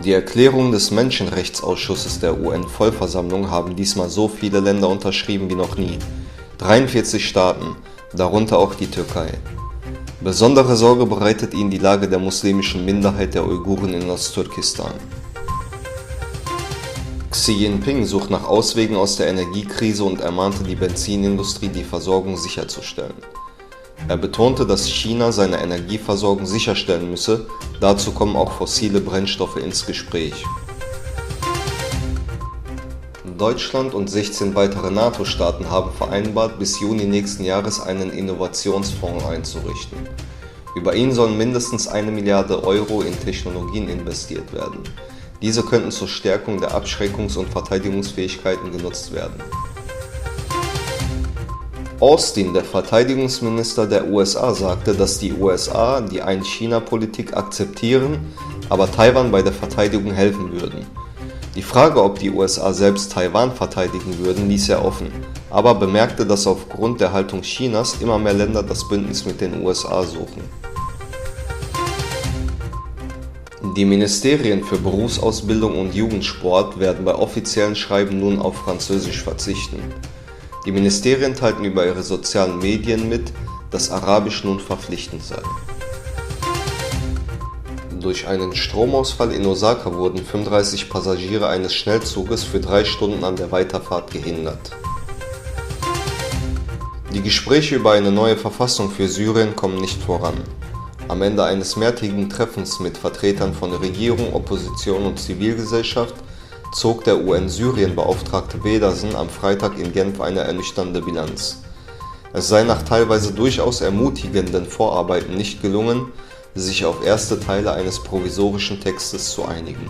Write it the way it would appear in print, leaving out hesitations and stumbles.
Die Erklärung des Menschenrechtsausschusses der UN-Vollversammlung haben diesmal so viele Länder unterschrieben wie noch nie. 43 Staaten, darunter auch die Türkei. Besondere Sorge bereitet ihnen die Lage der muslimischen Minderheit der Uiguren in Osttürkestan. Xi Jinping sucht nach Auswegen aus der Energiekrise und ermahnte die Benzinindustrie, die Versorgung sicherzustellen. Er betonte, dass China seine Energieversorgung sicherstellen müsse, dazu kommen auch fossile Brennstoffe ins Gespräch. Deutschland und 16 weitere NATO-Staaten haben vereinbart, bis Juni nächsten Jahres einen Innovationsfonds einzurichten. Über ihn sollen mindestens 1 Milliarde Euro in Technologien investiert werden. Diese könnten zur Stärkung der Abschreckungs- und Verteidigungsfähigkeiten genutzt werden. Austin, der Verteidigungsminister der USA, sagte, dass die USA die Ein-China-Politik akzeptieren, aber Taiwan bei der Verteidigung helfen würden. Die Frage, ob die USA selbst Taiwan verteidigen würden, ließ er offen, aber bemerkte, dass aufgrund der Haltung Chinas immer mehr Länder das Bündnis mit den USA suchen. Die Ministerien für Berufsausbildung und Jugendsport werden bei offiziellen Schreiben nun auf Französisch verzichten. Die Ministerien teilten über ihre sozialen Medien mit, dass Arabisch nun verpflichtend sei. Durch einen Stromausfall in Osaka wurden 35 Passagiere eines Schnellzuges für 3 Stunden an der Weiterfahrt gehindert. Die Gespräche über eine neue Verfassung für Syrien kommen nicht voran. Am Ende eines mehrtägigen Treffens mit Vertretern von Regierung, Opposition und Zivilgesellschaft zog der UN-Syrien-Beauftragte Pedersen am Freitag in Genf eine ernüchternde Bilanz. Es sei nach teilweise durchaus ermutigenden Vorarbeiten nicht gelungen, sich auf erste Teile eines provisorischen Textes zu einigen.